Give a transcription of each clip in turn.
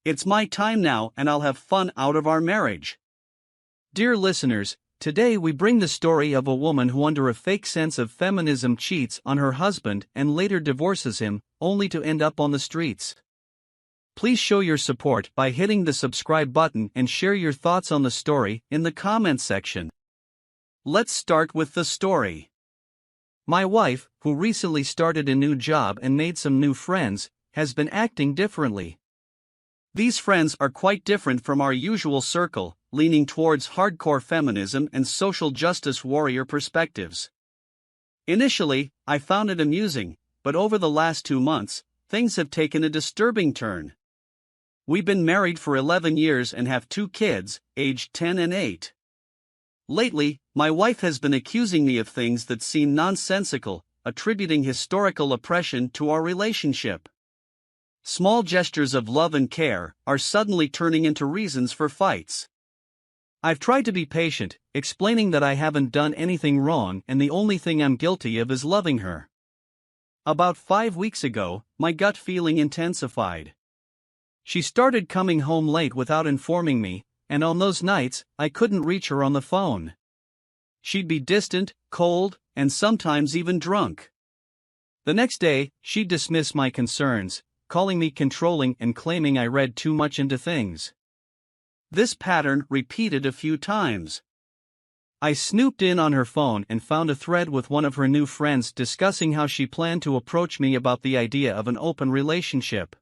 It's my time now and I'll have fun out of our marriage. Dear listeners, today we bring the story of a woman who under a fake sense of feminism cheats on her husband and later divorces him, only to end up on the streets. Please show your support by hitting the subscribe button and share your thoughts on the story in the comments section. Let's start with the story. My wife, who recently started a new job and made some new friends, has been acting differently. These friends are quite different from our usual circle, leaning towards hardcore feminism and social justice warrior perspectives. Initially, I found it amusing, but over the last 2 months, things have taken a disturbing turn. We've been married for 11 years and have 2 kids, aged 10 and 8. Lately, my wife has been accusing me of things that seem nonsensical, attributing historical oppression to our relationship. Small gestures of love and care are suddenly turning into reasons for fights. I've tried to be patient, explaining that I haven't done anything wrong and the only thing I'm guilty of is loving her. About 5 weeks ago, my gut feeling intensified. She started coming home late without informing me, and on those nights, I couldn't reach her on the phone. She'd be distant, cold, and sometimes even drunk. The next day, she'd dismiss my concerns, calling me controlling and claiming I read too much into things. This pattern repeated a few times. I snooped in on her phone and found a thread with one of her new friends discussing how she planned to approach me about the idea of an open relationship.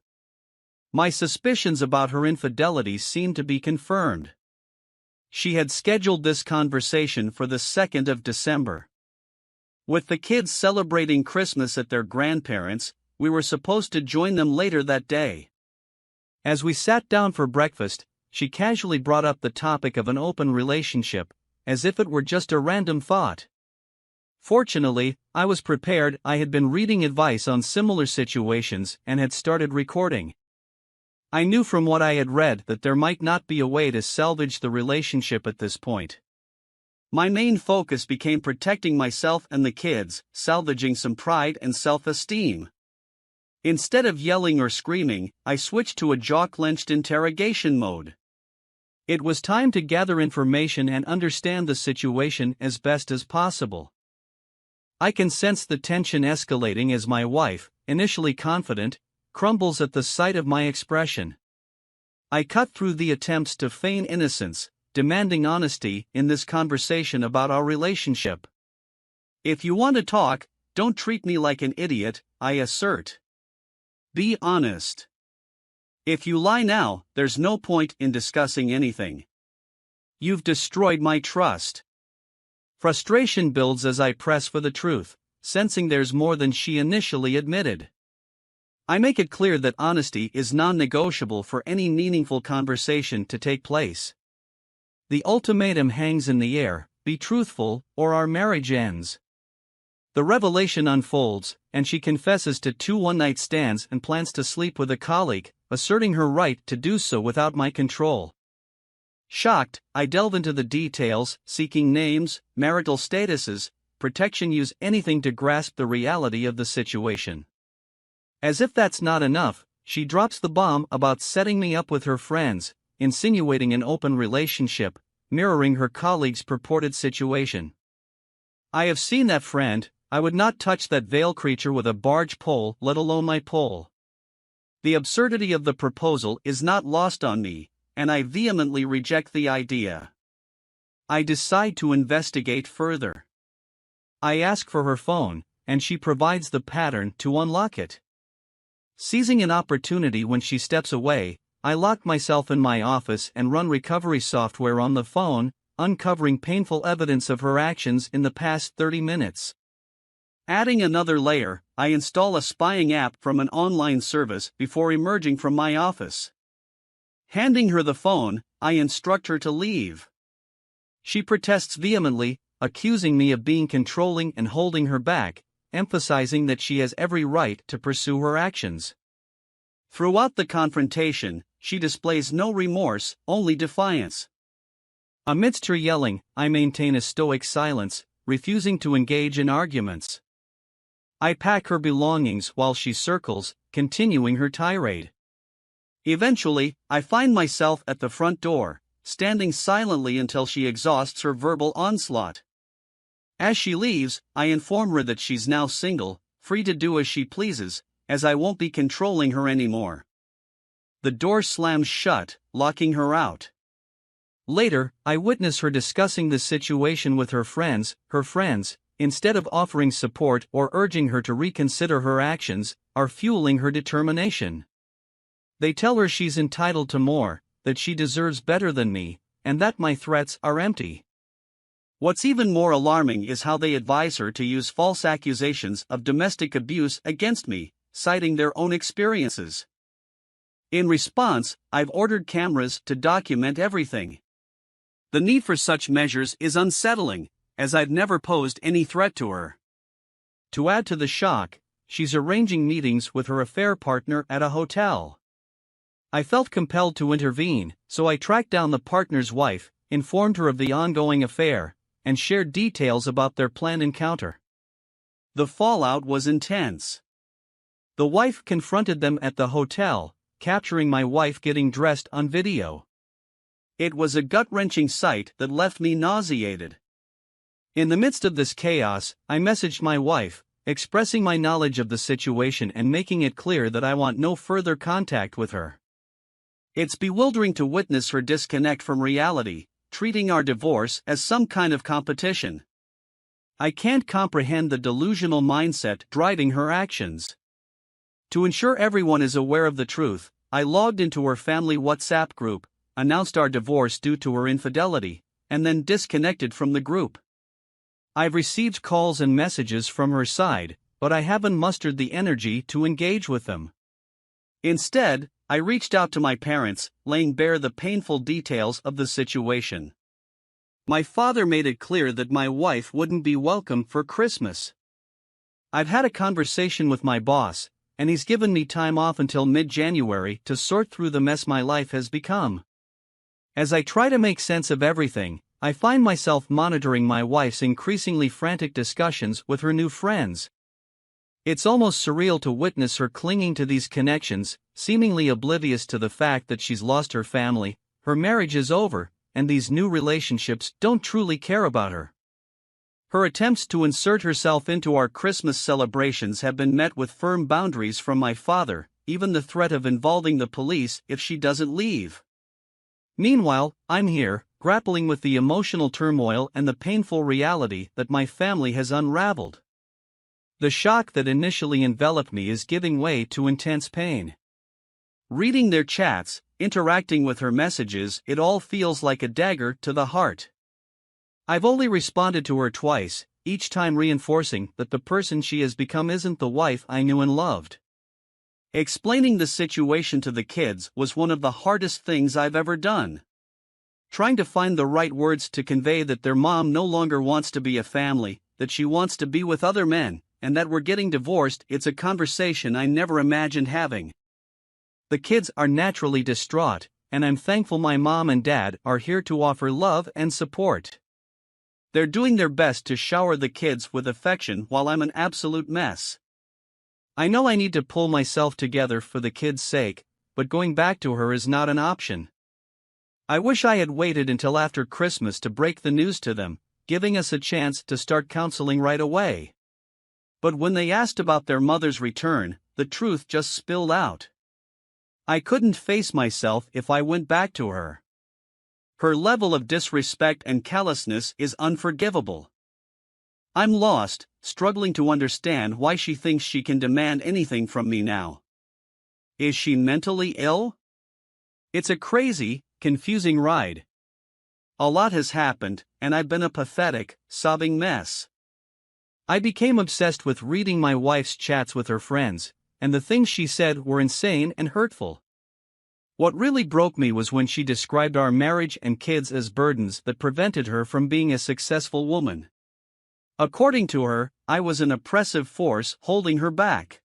My suspicions about her infidelity seemed to be confirmed. She had scheduled this conversation for the 2nd of December. With the kids celebrating Christmas at their grandparents', we were supposed to join them later that day. As we sat down for breakfast, she casually brought up the topic of an open relationship, as if it were just a random thought. Fortunately, I was prepared. I had been reading advice on similar situations and had started recording. I knew from what I had read that there might not be a way to salvage the relationship at this point. My main focus became protecting myself and the kids, salvaging some pride and self-esteem. Instead of yelling or screaming, I switched to a jaw-clenched interrogation mode. It was time to gather information and understand the situation as best as possible. I can sense the tension escalating as my wife, initially confident, crumbles at the sight of my expression. I cut through the attempts to feign innocence, demanding honesty in this conversation about our relationship. If you want to talk, don't treat me like an idiot, I assert. Be honest. If you lie now, there's no point in discussing anything. You've destroyed my trust. Frustration builds as I press for the truth, sensing there's more than she initially admitted. I make it clear that honesty is non-negotiable for any meaningful conversation to take place. The ultimatum hangs in the air: be truthful, or our marriage ends. The revelation unfolds, and she confesses to 2 one-night stands and plans to sleep with a colleague, asserting her right to do so without my control. Shocked, I delve into the details, seeking names, marital statuses, protection, use anything to grasp the reality of the situation. As if that's not enough, she drops the bomb about setting me up with her friends, insinuating an open relationship, mirroring her colleague's purported situation. I have seen that friend. I would not touch that veiled creature with a barge pole, let alone my pole. The absurdity of the proposal is not lost on me, and I vehemently reject the idea. I decide to investigate further. I ask for her phone, and she provides the pattern to unlock it. Seizing an opportunity when she steps away, I lock myself in my office and run recovery software on the phone, uncovering painful evidence of her actions in the past 30 minutes. Adding another layer, I install a spying app from an online service before emerging from my office. Handing her the phone, I instruct her to leave. She protests vehemently, accusing me of being controlling and holding her back, emphasizing that she has every right to pursue her actions. Throughout the confrontation, she displays no remorse, only defiance. Amidst her yelling, I maintain a stoic silence, refusing to engage in arguments. I pack her belongings while she circles, continuing her tirade. Eventually, I find myself at the front door, standing silently until she exhausts her verbal onslaught. As she leaves, I inform her that she's now single, free to do as she pleases, as I won't be controlling her anymore. The door slams shut, locking her out. Later, I witness her discussing the situation with her friends, instead of offering support or urging her to reconsider her actions, are fueling her determination. They tell her she's entitled to more, that she deserves better than me, and that my threats are empty. What's even more alarming is how they advise her to use false accusations of domestic abuse against me, citing their own experiences. In response, I've ordered cameras to document everything. The need for such measures is unsettling, as I've never posed any threat to her. To add to the shock, she's arranging meetings with her affair partner at a hotel. I felt compelled to intervene, so I tracked down the partner's wife, informed her of the ongoing affair, and shared details about their planned encounter. The fallout was intense. The wife confronted them at the hotel, capturing my wife getting dressed on video. It was a gut-wrenching sight that left me nauseated. In the midst of this chaos, I messaged my wife, expressing my knowledge of the situation and making it clear that I want no further contact with her. It's bewildering to witness her disconnect from reality, treating our divorce as some kind of competition. I can't comprehend the delusional mindset driving her actions. To ensure everyone is aware of the truth, I logged into her family WhatsApp group, announced our divorce due to her infidelity, and then disconnected from the group. I've received calls and messages from her side, but I haven't mustered the energy to engage with them. Instead, I reached out to my parents, laying bare the painful details of the situation. My father made it clear that my wife wouldn't be welcome for Christmas. I've had a conversation with my boss, and he's given me time off until mid-January to sort through the mess my life has become. As I try to make sense of everything, I find myself monitoring my wife's increasingly frantic discussions with her new friends. It's almost surreal to witness her clinging to these connections, seemingly oblivious to the fact that she's lost her family, her marriage is over, and these new relationships don't truly care about her. Her attempts to insert herself into our Christmas celebrations have been met with firm boundaries from my father, even the threat of involving the police if she doesn't leave. Meanwhile, I'm here, grappling with the emotional turmoil and the painful reality that my family has unraveled. The shock that initially enveloped me is giving way to intense pain. Reading their chats, interacting with her messages, it all feels like a dagger to the heart. I've only responded to her twice, each time reinforcing that the person she has become isn't the wife I knew and loved. Explaining the situation to the kids was one of the hardest things I've ever done. Trying to find the right words to convey that their mom no longer wants to be a family, that she wants to be with other men, and that we're getting divorced, it's a conversation I never imagined having. The kids are naturally distraught, and I'm thankful my mom and dad are here to offer love and support. They're doing their best to shower the kids with affection while I'm an absolute mess. I know I need to pull myself together for the kids' sake, but going back to her is not an option. I wish I had waited until after Christmas to break the news to them, giving us a chance to start counseling right away. But when they asked about their mother's return, the truth just spilled out. I couldn't face myself if I went back to her. Her level of disrespect and callousness is unforgivable. I'm lost, struggling to understand why she thinks she can demand anything from me now. Is she mentally ill? It's a crazy, confusing ride. A lot has happened, and I've been a pathetic, sobbing mess. I became obsessed with reading my wife's chats with her friends, and the things she said were insane and hurtful. What really broke me was when she described our marriage and kids as burdens that prevented her from being a successful woman. According to her, I was an oppressive force holding her back.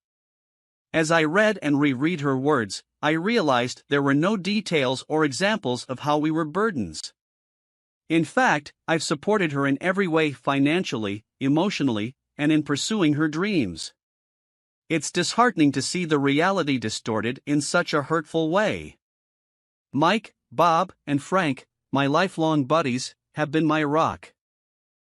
As I read and reread her words, I realized there were no details or examples of how we were burdens. In fact, I've supported her in every way financially, emotionally, and in pursuing her dreams. It's disheartening to see the reality distorted in such a hurtful way. Mike, Bob, and Frank, my lifelong buddies, have been my rock.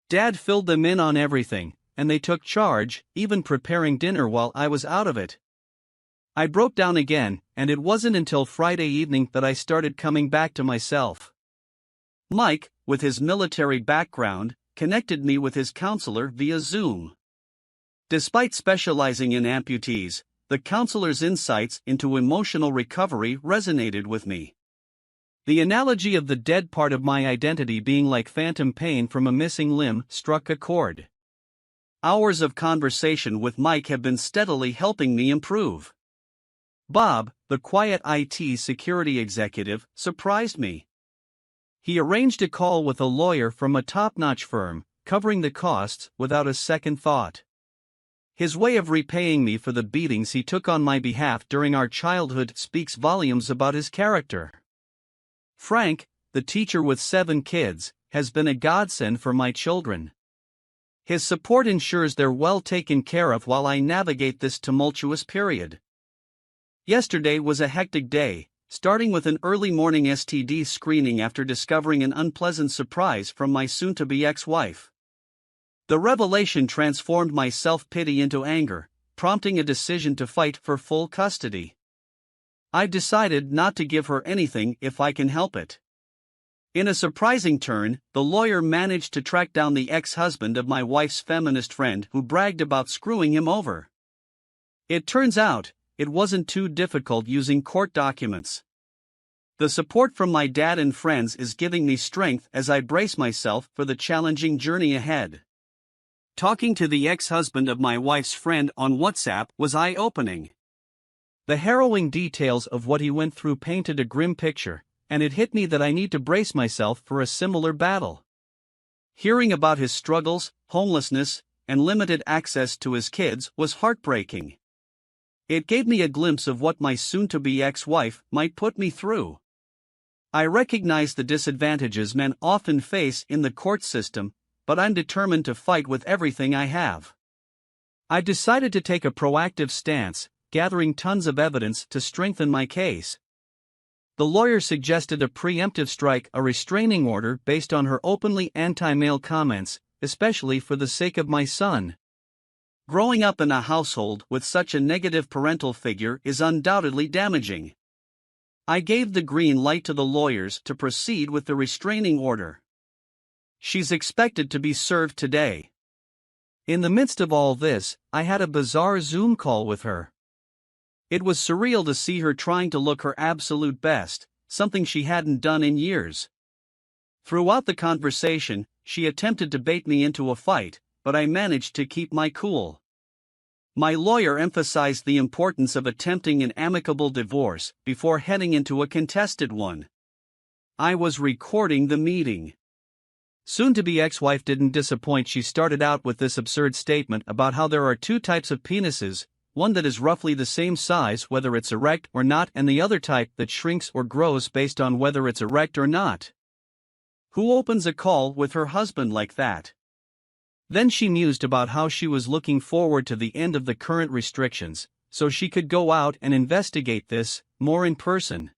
Dad filled them in on everything, and they took charge, even preparing dinner while I was out of it. I broke down again, and it wasn't until Friday evening that I started coming back to myself. Mike, with his military background, connected me with his counselor via Zoom. Despite specializing in amputees, the counselor's insights into emotional recovery resonated with me. The analogy of the dead part of my identity being like phantom pain from a missing limb struck a chord. Hours of conversation with Mike have been steadily helping me improve. Bob, the quiet IT security executive, surprised me. He arranged a call with a lawyer from a top-notch firm, covering the costs without a second thought. His way of repaying me for the beatings he took on my behalf during our childhood speaks volumes about his character. Frank, the teacher with 7 kids, has been a godsend for my children. His support ensures they're well taken care of while I navigate this tumultuous period. Yesterday was a hectic day, starting with an early morning STD screening after discovering an unpleasant surprise from my soon-to-be ex-wife. The revelation transformed my self-pity into anger, prompting a decision to fight for full custody. I've decided not to give her anything if I can help it. In a surprising turn, the lawyer managed to track down the ex-husband of my wife's feminist friend who bragged about screwing him over. It turns out, it wasn't too difficult using court documents. The support from my dad and friends is giving me strength as I brace myself for the challenging journey ahead. Talking to the ex-husband of my wife's friend on WhatsApp was eye-opening. The harrowing details of what he went through painted a grim picture, and it hit me that I need to brace myself for a similar battle. Hearing about his struggles, homelessness, and limited access to his kids was heartbreaking. It gave me a glimpse of what my soon-to-be ex-wife might put me through. I recognize the disadvantages men often face in the court system, but I'm determined to fight with everything I have. I've decided to take a proactive stance, gathering tons of evidence to strengthen my case. The lawyer suggested a preemptive strike, a restraining order based on her openly anti-male comments, especially for the sake of my son. Growing up in a household with such a negative parental figure is undoubtedly damaging. I gave the green light to the lawyers to proceed with the restraining order. She's expected to be served today. In the midst of all this, I had a bizarre Zoom call with her. It was surreal to see her trying to look her absolute best, something she hadn't done in years. Throughout the conversation, she attempted to bait me into a fight, but I managed to keep my cool. My lawyer emphasized the importance of attempting an amicable divorce before heading into a contested one. I was recording the meeting. Soon-to-be ex-wife didn't disappoint. She started out with this absurd statement about how there are 2 types of penises, one that is roughly the same size whether it's erect or not, and the other type that shrinks or grows based on whether it's erect or not. Who opens a call with her husband like that? Then she mused about how she was looking forward to the end of the current restrictions, so she could go out and investigate this more in person.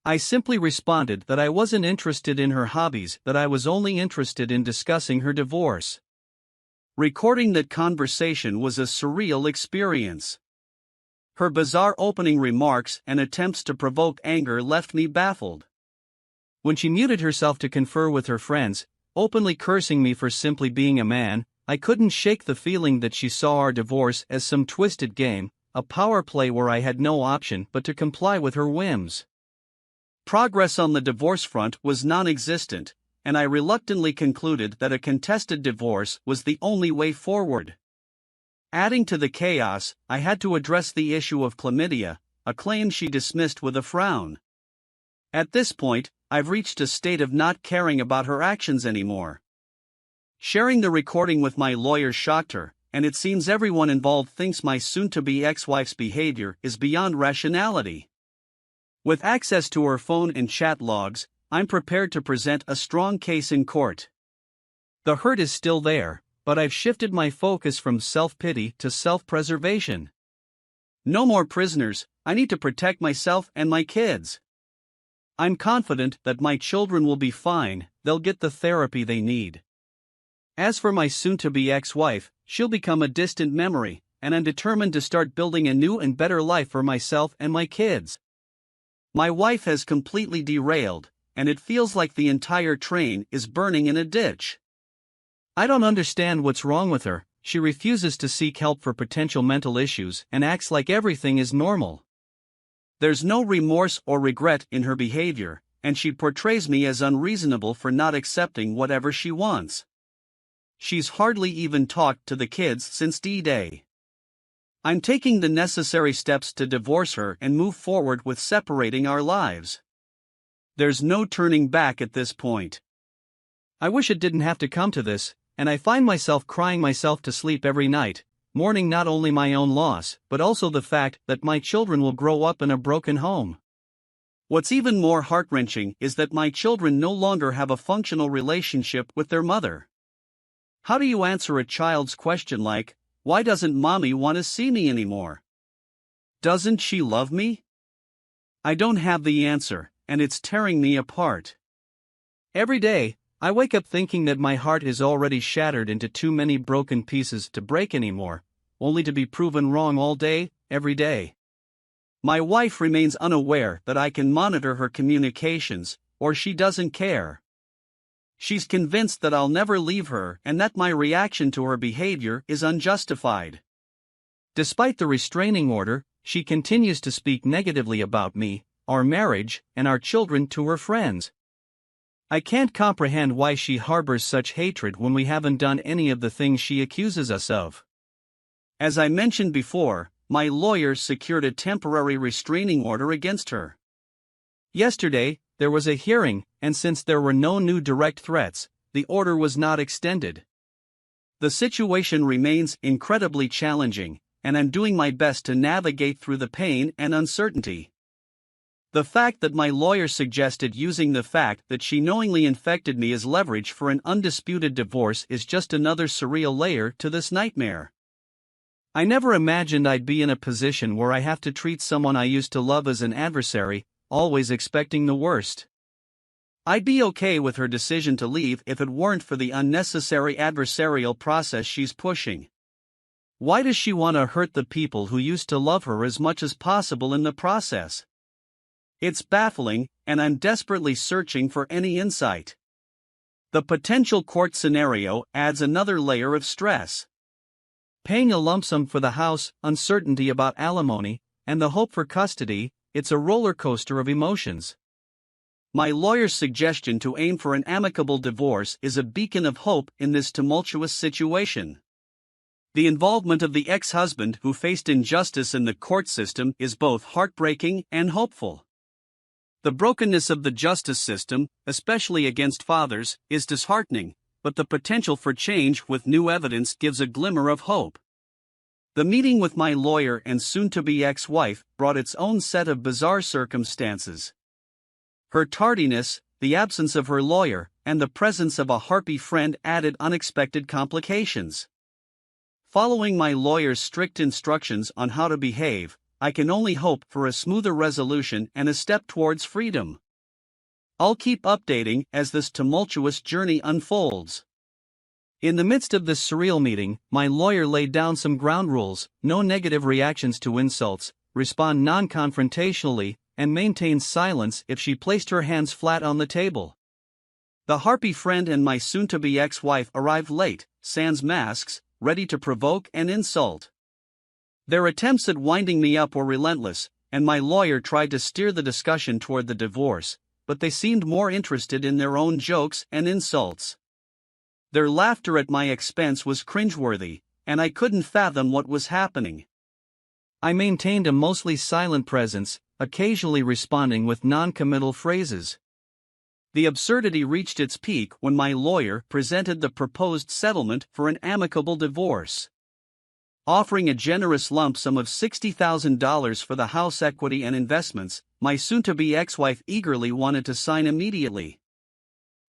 I simply responded that I wasn't interested in her hobbies, that I was only interested in discussing her divorce. Recording that conversation was a surreal experience. Her bizarre opening remarks and attempts to provoke anger left me baffled. When she muted herself to confer with her friends, openly cursing me for simply being a man, I couldn't shake the feeling that she saw our divorce as some twisted game, a power play where I had no option but to comply with her whims. Progress on the divorce front was non-existent, and I reluctantly concluded that a contested divorce was the only way forward. Adding to the chaos, I had to address the issue of chlamydia, a claim she dismissed with a frown. At this point, I've reached a state of not caring about her actions anymore. Sharing the recording with my lawyer shocked her, and it seems everyone involved thinks my soon-to-be ex-wife's behavior is beyond rationality. With access to her phone and chat logs, I'm prepared to present a strong case in court. The hurt is still there, but I've shifted my focus from self-pity to self-preservation. No more prisoners, I need to protect myself and my kids. I'm confident that my children will be fine, they'll get the therapy they need. As for my soon-to-be ex-wife, she'll become a distant memory, and I'm determined to start building a new and better life for myself and my kids. My wife has completely derailed, and it feels like the entire train is burning in a ditch. I don't understand what's wrong with her. She refuses to seek help for potential mental issues and acts like everything is normal. There's no remorse or regret in her behavior, and she portrays me as unreasonable for not accepting whatever she wants. She's hardly even talked to the kids since D-Day. I'm taking the necessary steps to divorce her and move forward with separating our lives. There's no turning back at this point. I wish it didn't have to come to this, and I find myself crying myself to sleep every night, mourning not only my own loss, but also the fact that my children will grow up in a broken home. What's even more heart-wrenching is that my children no longer have a functional relationship with their mother. How do you answer a child's question like, "Why doesn't mommy want to see me anymore? Doesn't she love me?" I don't have the answer, and it's tearing me apart. Every day, I wake up thinking that my heart is already shattered into too many broken pieces to break anymore, only to be proven wrong all day, every day. My wife remains unaware that I can monitor her communications, or she doesn't care. She's convinced that I'll never leave her and that my reaction to her behavior is unjustified. Despite the restraining order, she continues to speak negatively about me, our marriage, and our children to her friends. I can't comprehend why she harbors such hatred when we haven't done any of the things she accuses us of. As I mentioned before, my lawyer secured a temporary restraining order against her. Yesterday, there was a hearing, and since there were no new direct threats, the order was not extended. The situation remains incredibly challenging, and I'm doing my best to navigate through the pain and uncertainty. The fact that my lawyer suggested using the fact that she knowingly infected me as leverage for an undisputed divorce is just another surreal layer to this nightmare. I never imagined I'd be in a position where I have to treat someone I used to love as an adversary, always expecting the worst. I'd be okay with her decision to leave if it weren't for the unnecessary adversarial process she's pushing. Why does she want to hurt the people who used to love her as much as possible in the process? It's baffling, and I'm desperately searching for any insight. The potential court scenario adds another layer of stress. Paying a lump sum for the house, uncertainty about alimony, and the hope for custody, it's a roller coaster of emotions. My lawyer's suggestion to aim for an amicable divorce is a beacon of hope in this tumultuous situation. The involvement of the ex-husband who faced injustice in the court system is both heartbreaking and hopeful. The brokenness of the justice system, especially against fathers, is disheartening, but the potential for change with new evidence gives a glimmer of hope. The meeting with my lawyer and soon-to-be ex-wife brought its own set of bizarre circumstances. Her tardiness, the absence of her lawyer, and the presence of a harpy friend added unexpected complications. Following my lawyer's strict instructions on how to behave, I can only hope for a smoother resolution and a step towards freedom. I'll keep updating as this tumultuous journey unfolds. In the midst of this surreal meeting, my lawyer laid down some ground rules: no negative reactions to insults, respond non-confrontationally, and maintain silence if she placed her hands flat on the table. The harpy friend and my soon-to-be ex-wife arrived late, sans masks, ready to provoke and insult. Their attempts at winding me up were relentless, and my lawyer tried to steer the discussion toward the divorce, but they seemed more interested in their own jokes and insults. Their laughter at my expense was cringeworthy, and I couldn't fathom what was happening. I maintained a mostly silent presence, occasionally responding with non-committal phrases. The absurdity reached its peak when my lawyer presented the proposed settlement for an amicable divorce. Offering a generous lump sum of $60,000 for the house equity and investments, my soon-to-be ex-wife eagerly wanted to sign immediately.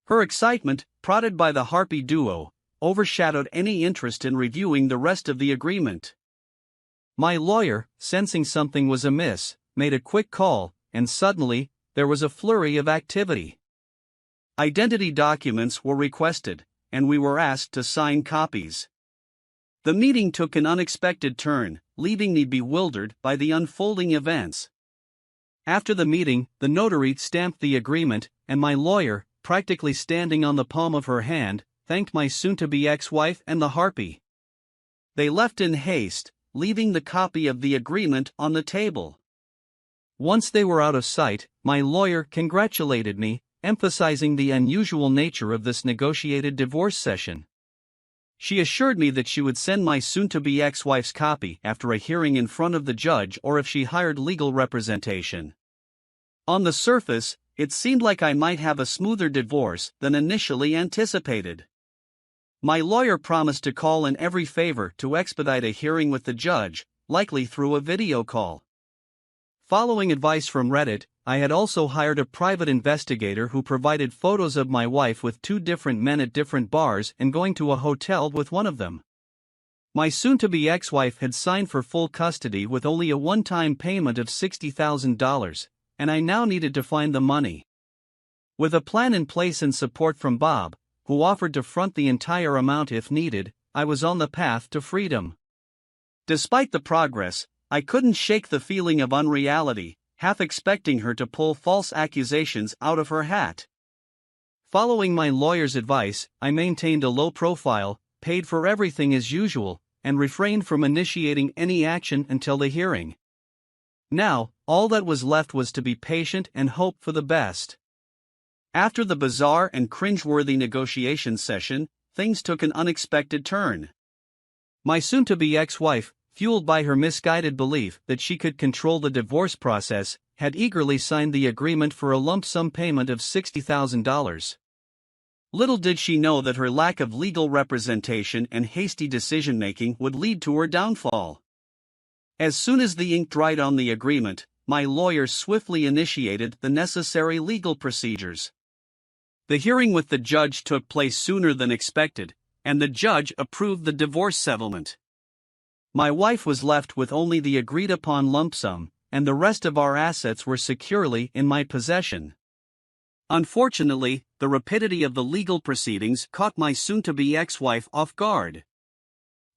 Her excitement, prodded by the harpy duo, overshadowed any interest in reviewing the rest of the agreement. My lawyer, sensing something was amiss, made a quick call, and suddenly, there was a flurry of activity. Identity documents were requested, and we were asked to sign copies. The meeting took an unexpected turn, leaving me bewildered by the unfolding events. After the meeting, the notary stamped the agreement, and my lawyer, practically standing on the palm of her hand, thanked my soon-to-be ex-wife and the harpy. They left in haste, leaving the copy of the agreement on the table. Once they were out of sight, my lawyer congratulated me, emphasizing the unusual nature of this negotiated divorce session. She assured me that she would send my soon-to-be ex-wife's copy after a hearing in front of the judge or if she hired legal representation. On the surface, it seemed like I might have a smoother divorce than initially anticipated. My lawyer promised to call in every favor to expedite a hearing with the judge, likely through a video call. Following advice from Reddit, I had also hired a private investigator who provided photos of my wife with two different men at different bars and going to a hotel with one of them. My soon-to-be ex-wife had signed for full custody with only a one-time payment of $60,000, and I now needed to find the money. With a plan in place and support from Bob, who offered to front the entire amount if needed, I was on the path to freedom. Despite the progress, I couldn't shake the feeling of unreality, half expecting her to pull false accusations out of her hat. Following my lawyer's advice, I maintained a low profile, paid for everything as usual, and refrained from initiating any action until the hearing. Now, all that was left was to be patient and hope for the best. After the bizarre and cringeworthy negotiation session, things took an unexpected turn. My soon-to-be ex-wife, fueled by her misguided belief that she could control the divorce process, had eagerly signed the agreement for a lump sum payment of $60,000. Little did she know that her lack of legal representation and hasty decision-making would lead to her downfall. As soon as the ink dried on the agreement, my lawyer swiftly initiated the necessary legal procedures. The hearing with the judge took place sooner than expected, and the judge approved the divorce settlement. My wife was left with only the agreed-upon lump sum, and the rest of our assets were securely in my possession. Unfortunately, the rapidity of the legal proceedings caught my soon-to-be ex-wife off guard.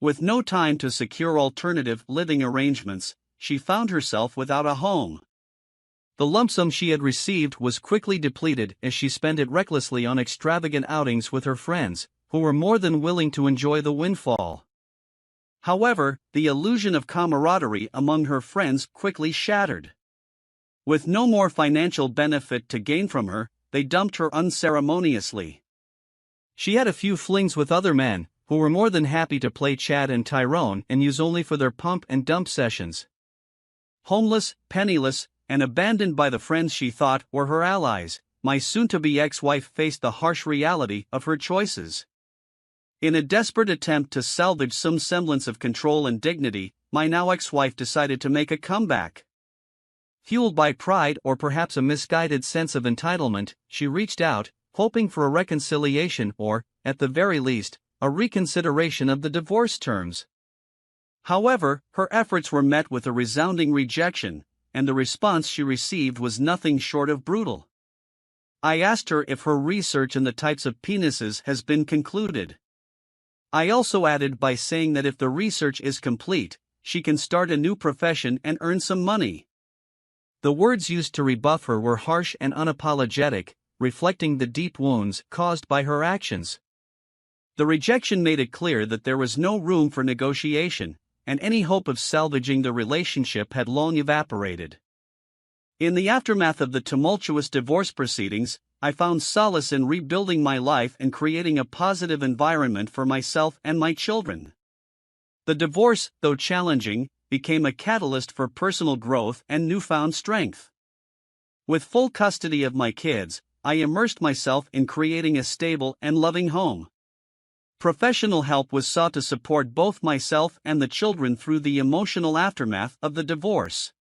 With no time to secure alternative living arrangements, she found herself without a home. The lump sum she had received was quickly depleted as she spent it recklessly on extravagant outings with her friends, who were more than willing to enjoy the windfall. However, the illusion of camaraderie among her friends quickly shattered. With no more financial benefit to gain from her, they dumped her unceremoniously. She had a few flings with other men, who were more than happy to play Chad and Tyrone and use only for their pump and dump sessions. Homeless, penniless, and abandoned by the friends she thought were her allies, my soon-to-be ex-wife faced the harsh reality of her choices. In a desperate attempt to salvage some semblance of control and dignity, my now ex-wife decided to make a comeback. Fueled by pride or perhaps a misguided sense of entitlement, she reached out, hoping for a reconciliation or, at the very least, a reconsideration of the divorce terms. However, her efforts were met with a resounding rejection, and the response she received was nothing short of brutal. I asked her if her research in the types of penises has been concluded. I also added by saying that if the research is complete, she can start a new profession and earn some money. The words used to rebuff her were harsh and unapologetic, reflecting the deep wounds caused by her actions. The rejection made it clear that there was no room for negotiation, and any hope of salvaging the relationship had long evaporated. In the aftermath of the tumultuous divorce proceedings, I found solace in rebuilding my life and creating a positive environment for myself and my children. The divorce, though challenging, became a catalyst for personal growth and newfound strength. With full custody of my kids, I immersed myself in creating a stable and loving home. Professional help was sought to support both myself and the children through the emotional aftermath of the divorce.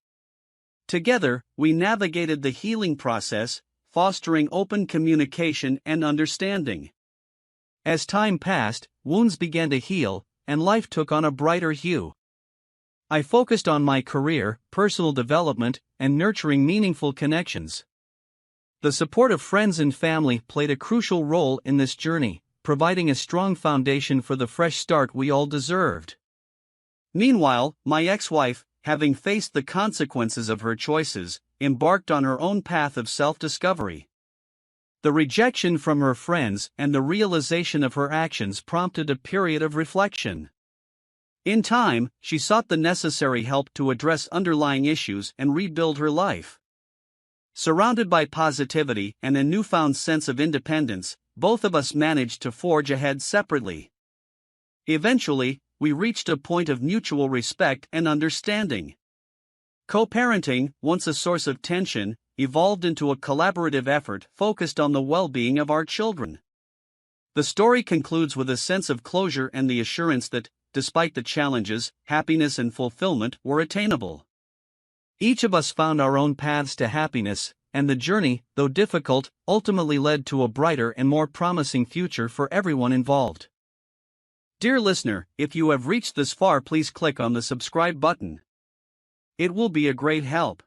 Together, we navigated the healing process, fostering open communication and understanding. As time passed, wounds began to heal, and life took on a brighter hue. I focused on my career, personal development, and nurturing meaningful connections. The support of friends and family played a crucial role in this journey, providing a strong foundation for the fresh start we all deserved. Meanwhile, my ex-wife, having faced the consequences of her choices, embarked on her own path of self-discovery. The rejection from her friends and the realization of her actions prompted a period of reflection. In time, she sought the necessary help to address underlying issues and rebuild her life. Surrounded by positivity and a newfound sense of independence, both of us managed to forge ahead separately. Eventually, we reached a point of mutual respect and understanding. Co-parenting, once a source of tension, evolved into a collaborative effort focused on the well-being of our children. The story concludes with a sense of closure and the assurance that, despite the challenges, happiness and fulfillment were attainable. Each of us found our own paths to happiness, and the journey, though difficult, ultimately led to a brighter and more promising future for everyone involved. Dear listener, if you have reached this far, please click on the subscribe button. It will be a great help.